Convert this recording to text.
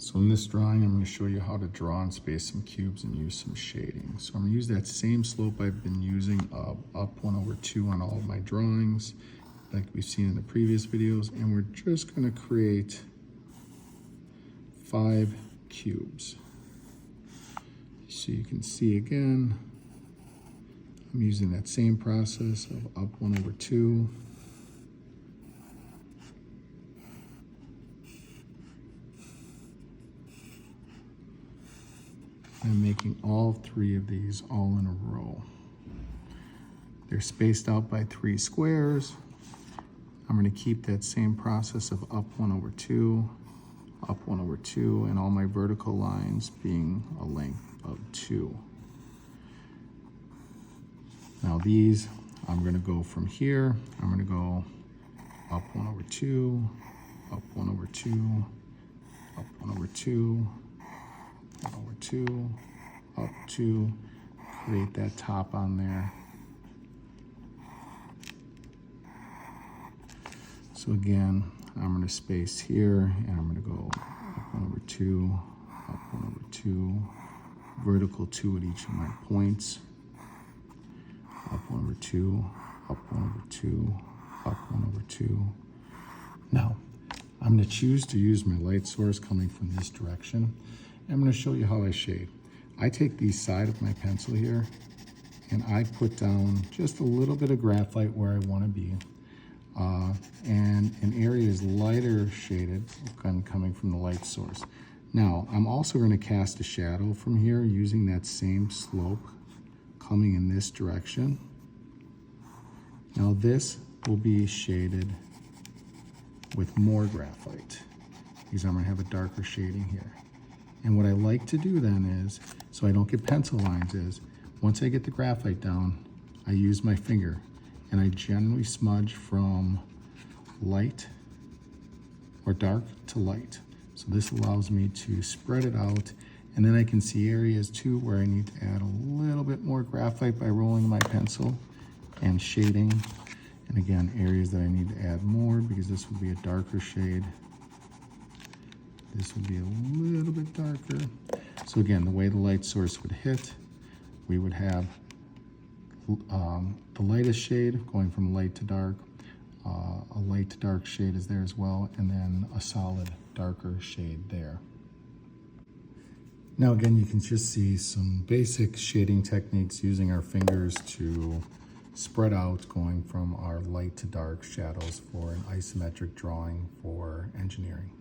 So in this drawing, I'm going to show you how to draw and space some cubes and use some shading. So I'm going to use that same slope I've been using up 1/2 on all of my drawings, like we've seen in the previous videos. And we're just going to create 5 cubes. So you can see again, I'm using that same process of up 1/2. I'm making all 3 of these all in a row. They're spaced out by 3 squares. I'm going to keep that same process of up 1/2, up 1/2, and all my vertical lines being a length of 2. Now these, I'm going to go from here, I'm going to go up 1/2, up 1/2, up 1/2, 1/2, up 2, create that top on there. So again, I'm going to space here, and I'm going to go up 1/2, up 1/2, vertical 2 at each of my points, up 1/2, up 1/2, up 1/2. Now, I'm going to choose to use my light source coming from this direction. I'm going to show you how I shade. I take the side of my pencil here and I put down just a little bit of graphite where I want to be. And an area is lighter shaded coming from the light source. Now, I'm also going to cast a shadow from here using that same slope coming in this direction. Now this will be shaded with more graphite because I'm going to have a darker shading here. And what I like to do then is, so I don't get pencil lines, is once I get the graphite down, I use my finger and I generally smudge from light or dark to light. So this allows me to spread it out, and then I can see areas too where I need to add a little bit more graphite by rolling my pencil and shading. And again, areas that I need to add more because this will be a darker shade. This would be a little bit darker. So again, the way the light source would hit, we would have the lightest shade going from light to dark, a light to dark shade is there as well, and then a solid darker shade there. Now again, you can just see some basic shading techniques using our fingers to spread out, going from our light to dark shadows for an isometric drawing for engineering.